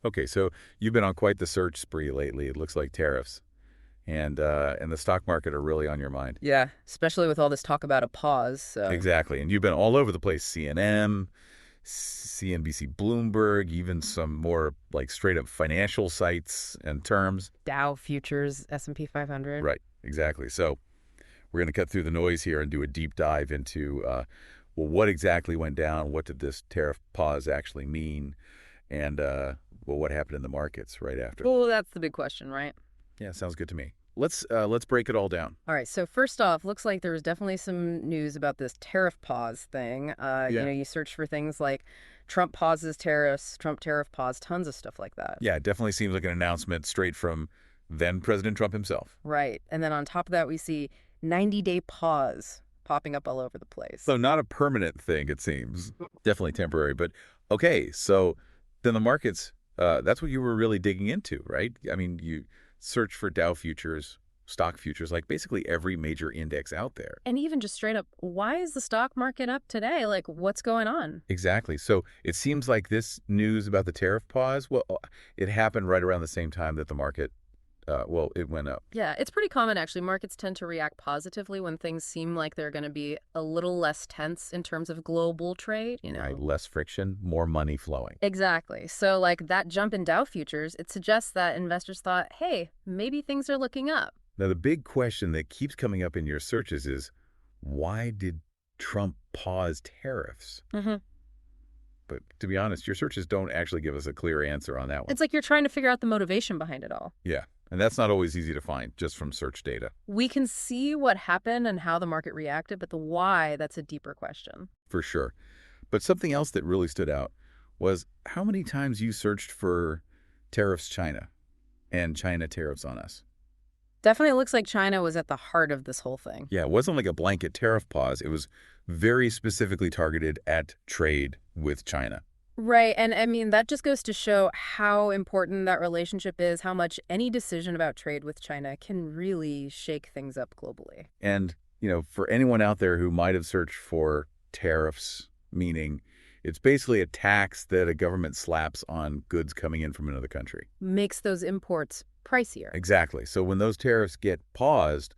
Okay, so you've been on quite the search spree lately. It looks like tariffs and the stock market are really on your mind. Yeah, especially with all this talk about a pause. So Exactly. And you've been all over the place. CNN, CNBC, Bloomberg, even some more like straight up financial sites and terms. Dow futures, S&P 500. Right. Exactly. So we're going to cut through the noise here and do a deep dive into, well, what exactly went down? What did this tariff pause actually mean? And, well, what happened in the markets right after? Well, that's the big question, right? Yeah, sounds good to me. Let's break it all down. All right, so first off, looks like there was definitely some news about this tariff pause thing. Yeah. You search for things like Trump pauses tariffs, Trump tariff pause, tons of stuff like that. Yeah, it definitely seems like an announcement straight from then President Trump himself. Right, and then on top of that, we see 90-day pause popping up all over the place. So not a permanent thing, it seems. Definitely temporary. But okay, so then the markets, that's what you were really digging into, right? I mean, you search for Dow futures, stock futures, like basically every major index out there. And even just straight up, why is the stock market up today? Like, what's going on? Exactly. So it seems like this news about the tariff pause, well, it happened right around the same time that the market, well, it went up. Yeah, it's pretty common, actually. Markets tend to react positively when things seem like they're going to be a little less tense in terms of global trade, Right, less friction, more money flowing. Exactly. So, like that jump in Dow futures, it suggests that investors thought, hey, maybe things are looking up. Now, the big question that keeps coming up in your searches is, why did Trump pause tariffs? Mm-hmm. But to be honest, your searches don't actually give us a clear answer on that one. It's like you're trying to figure out the motivation behind it all. Yeah, and that's not always easy to find just from search data. We can see what happened and how the market reacted, but the why, that's a deeper question. For sure. But something else that really stood out was how many times you searched for tariffs China and China tariffs on us. Definitely looks like China was at the heart of this whole thing. Yeah, it wasn't like a blanket tariff pause. It was very specifically targeted at trade with China. Right. And I mean, that just goes to show how important that relationship is, how much any decision about trade with China can really shake things up globally. And, for anyone out there who might have searched for tariffs, meaning it's basically a tax that a government slaps on goods coming in from another country. Makes those imports pricier. Exactly. So when those tariffs get paused,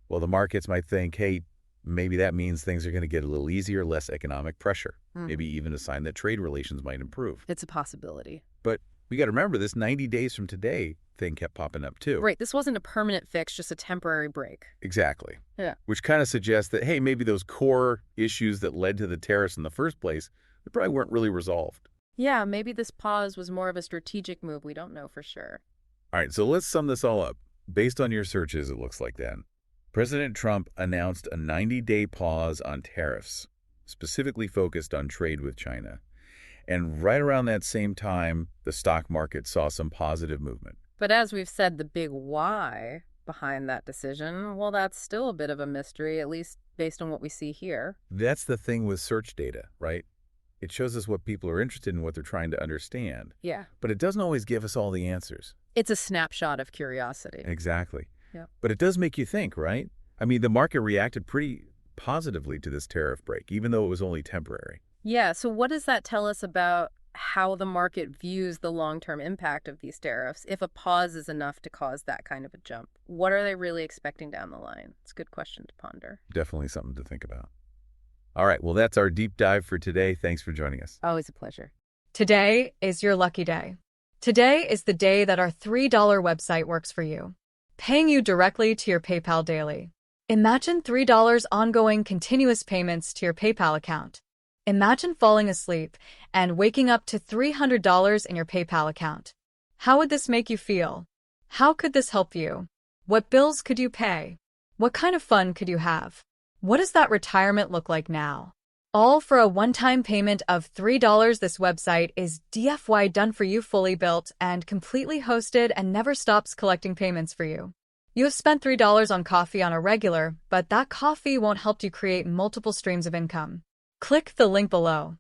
well, the markets might think, hey, maybe that means things are going to get a little easier, less economic pressure. Maybe even a sign that trade relations might improve. It's a possibility. But we got to remember this 90 days from today thing kept popping up too. Right. This wasn't a permanent fix, just a temporary break. Exactly. Yeah. Which kind of suggests that, hey, maybe those core issues that led to the tariffs in the first place, they probably weren't really resolved. Yeah, maybe this pause was more of a strategic move. We don't know for sure. All right, so let's sum this all up. Based on your searches, it looks like then, President Trump announced a 90-day pause on tariffs, specifically focused on trade with China. And right around that same time, the stock market saw some positive movement. But as we've said, the big why behind that decision, well, that's still a bit of a mystery, at least based on what we see here. That's the thing with search data, right? It shows us what people are interested in, what they're trying to understand. Yeah. But it doesn't always give us all the answers. It's a snapshot of curiosity. Exactly. Yeah. But it does make you think, right? I mean, the market reacted pretty positively to this tariff break, even though it was only temporary. Yeah, so what does that tell us about how the market views the long-term impact of these tariffs? If a pause is enough to cause that kind of a jump, what are they really expecting down the line? It's a good question to ponder. Definitely something to think about. All right, well, that's our deep dive for today. Thanks for joining us. Always a pleasure. Today is your lucky day. Today is the day that our $3 website works for you, paying you directly to your PayPal daily. Imagine $3 ongoing continuous payments to your PayPal account. Imagine falling asleep and waking up to $300 in your PayPal account. How would this make you feel? How could this help you? What bills could you pay? What kind of fun could you have? What does that retirement look like now? All for a one-time payment of $3. This website is DFY done for you, fully built and completely hosted, and never stops collecting payments for you. You have spent $3 on coffee on a regular, but that coffee won't help you create multiple streams of income. Click the link below.